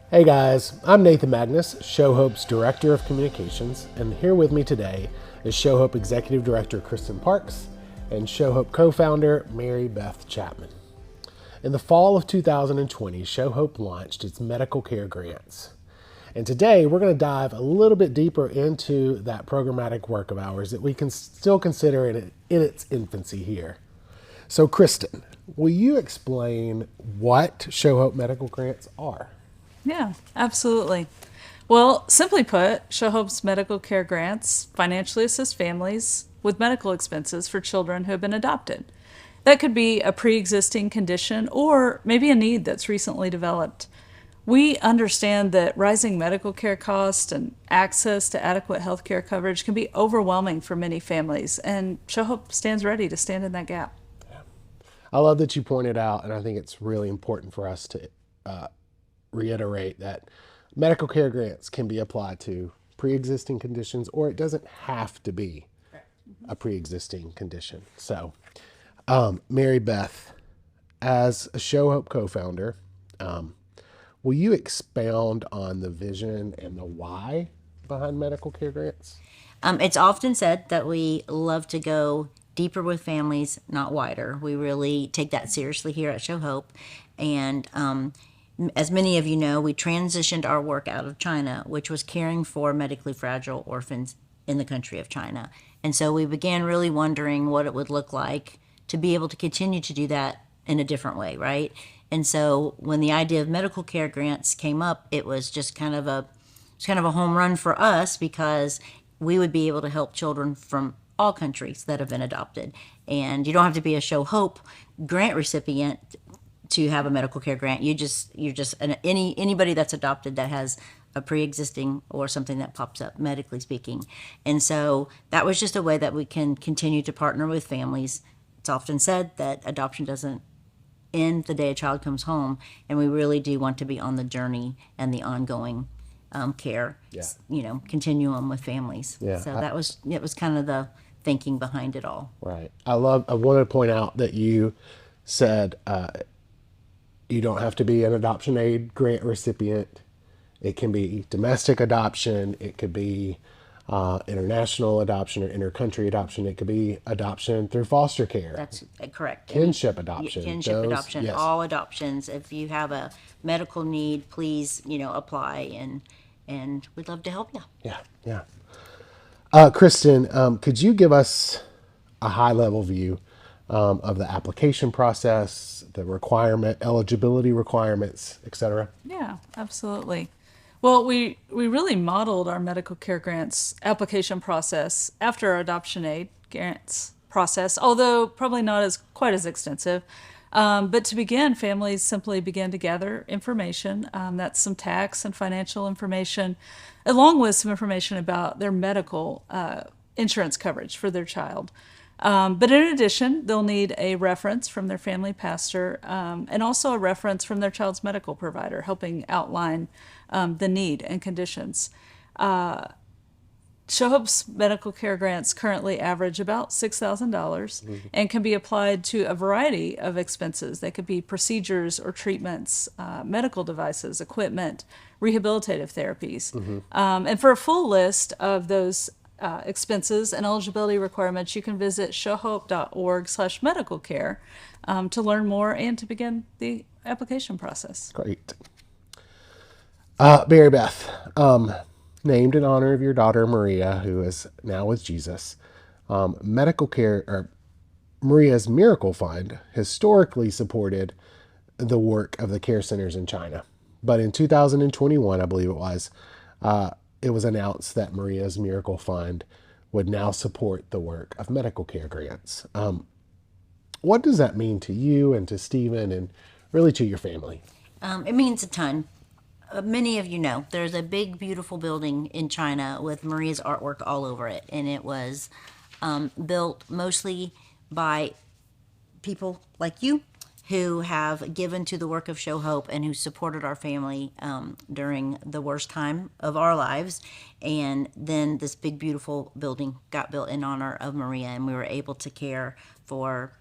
Hey guys, I'm Nathan Magness, Show Hope's Director of Communications, and here with me today is Show Hope Executive Director Kristin Parks and Show Hope co-founder Mary Beth Chapman. In the fall of 2020, Show Hope launched its medical care grants. And today we're going to dive a little bit deeper into that programmatic work of ours that we can still consider in its infancy here. So Kristin, will you explain what Show Hope medical grants are? Yeah, absolutely. Well, simply put, Show Hope's medical care grants financially assist families with medical expenses for children who have been adopted. That could be a pre existing condition or maybe a need that's recently developed. We understand that rising medical care costs and access to adequate health care coverage can be overwhelming for many families, and Show Hope stands ready to stand in that gap. I love that you pointed out, and I think it's really important for us to reiterate that medical care grants can be applied to pre-existing conditions, or it doesn't have to be a pre-existing condition. So, Mary Beth, as a Show Hope co-founder, will you expound on the vision and the why behind medical care grants? It's often said that we love to go deeper with families, not wider. We really take that seriously here at Show Hope. And as many of you know, we transitioned our work out of China, which was caring for medically fragile orphans in the country of China. And so we began really wondering what it would look like to be able to continue to do that in a different way, right? And so when the idea of medical care grants came up, it was just kind of a home run for us because we would be able to help children from all countries that have been adopted. And you don't have to be a Show Hope grant recipient to have a medical care grant. Anybody that's adopted that has a pre-existing or something that pops up medically speaking. And so that was just a way that we can continue to partner with families. It's often said that adoption doesn't end the day a child comes home, and we really do want to be on the journey and the ongoing care, continuum with families. Yeah, So it was kind of the thinking behind it all. Right. I want to point out that you said you don't have to be an adoption aid grant recipient. It can be domestic adoption. It could be international adoption or intercountry adoption. It could be adoption through foster care. That's correct. Kinship adoption. Kinship adoption, yes. all adoptions. If you have a medical need, please, apply, and we'd love to help you. Yeah, yeah. Kristin, could you give us a high-level view of the application process, the eligibility requirements, etc.? Yeah, absolutely. Well, we really modeled our medical care grants application process after our adoption aid grants process, although probably not quite as extensive. But to begin, families simply began to gather information. That's some tax and financial information, along with some information about their medical insurance coverage for their child. But in addition, they'll need a reference from their family pastor and also a reference from their child's medical provider, helping outline the need and conditions. Show Hope's medical care grants currently average about $6,000 and can be applied to a variety of expenses. They could be procedures or treatments, medical devices, equipment, rehabilitative therapies. And for a full list of those expenses and eligibility requirements, you can visit showhope.org/medical care to learn more and to begin the application process. Great. Mary Beth, named in honor of your daughter Maria, who is now with Jesus, medical care, or Maria's Miracle Fund, historically supported the work of the care centers in China. But in 2021, I believe it was announced that Maria's Miracle Fund would now support the work of medical care grants. What does that mean to you and to Stephen and really to your family? It means a ton. Many of you know there's a big, beautiful building in China with Maria's artwork all over it, and it was built mostly by people like you who have given to the work of Show Hope and who supported our family during the worst time of our lives. And then this big, beautiful building got built in honor of Maria, and we were able to care for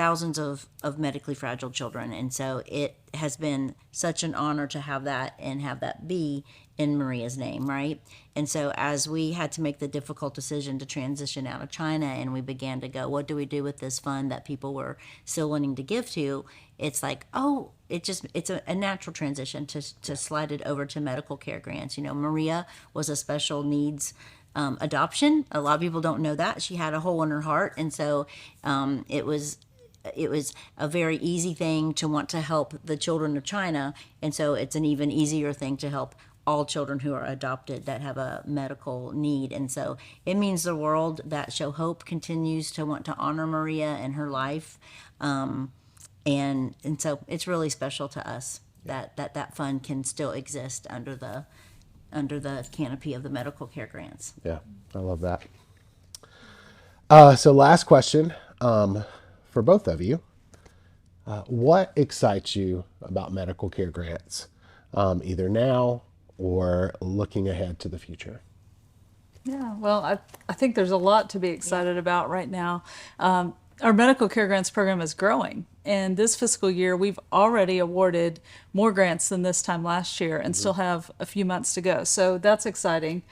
thousands of medically fragile children. And so it has been such an honor to have that and have that be in Maria's name, right? And so as we had to make the difficult decision to transition out of China and we began to go, what do we do with this fund that people were still wanting to give to? It's like, oh, it's a natural transition to slide it over to medical care grants. You know, Maria was a special needs adoption. A lot of people don't know that. She had a hole in her heart. And so it was a very easy thing to want to help the children of China. And so it's an even easier thing to help all children who are adopted that have a medical need. And so it means the world that Show Hope continues to want to honor Maria and her life. And so it's really special to us that fund can still exist under the canopy of the medical care grants. Yeah, I love that. So last question for both of you. What excites you about medical care grants, either now or looking ahead to the future? Yeah, well, I think there's a lot to be excited about right now. Our medical care grants program is growing. And this fiscal year, we've already awarded more grants than this time last year and still have a few months to go. So that's exciting.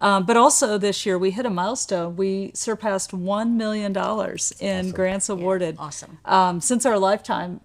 But also this year, we hit a milestone. We surpassed $1 million in grants awarded. Awesome. Since our lifetime,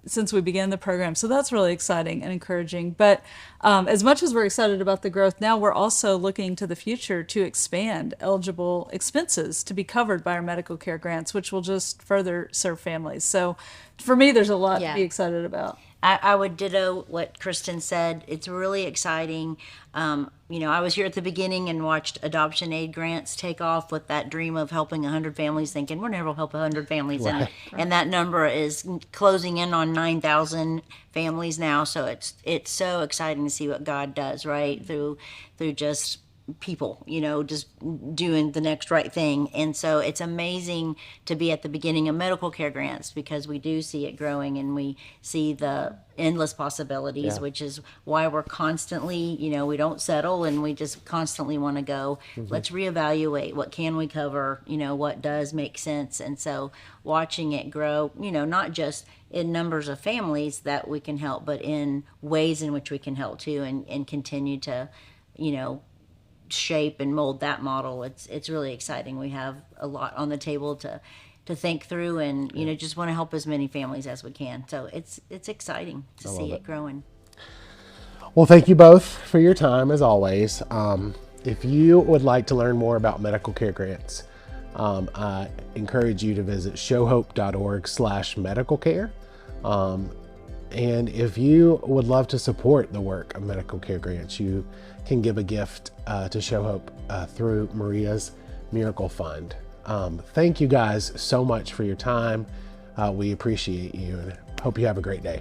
since we began the program. So that's really exciting and encouraging. But as much as we're excited about the growth now, we're also looking to the future to expand eligible expenses to be covered by our medical care grants, which will just further serve families. So for me, there's a lot to be excited about. I would ditto what Kristin said. It's really exciting. You know, I was here at the beginning and watched adoption aid grants take off with that dream of helping 100 families, thinking we're never help 100 families. Right. And that number is closing in on 9,000 families now. So it's so exciting to see what God does, right? Through just people, you know, just doing the next right thing. And so it's amazing to be at the beginning of medical care grants because we do see it growing and we see the endless possibilities, which is why we're constantly, you know, we don't settle and we just constantly want to go, let's reevaluate what can we cover, you know, what does make sense. And so watching it grow, you know, not just in numbers of families that we can help, but in ways in which we can help too and continue to, you know, shape and mold that model. It's really exciting. We have a lot on the table to think through and you know just want to help as many families as we can. So it's exciting to see it growing. Well, thank you both for your time as always. If you would like to learn more about medical care grants, I encourage you to visit showhope.org/medicalcare. And if you would love to support the work of medical care grants, you can give a gift to Show Hope through Maria's Miracle Fund. Thank you guys so much for your time. We appreciate you and hope you have a great day.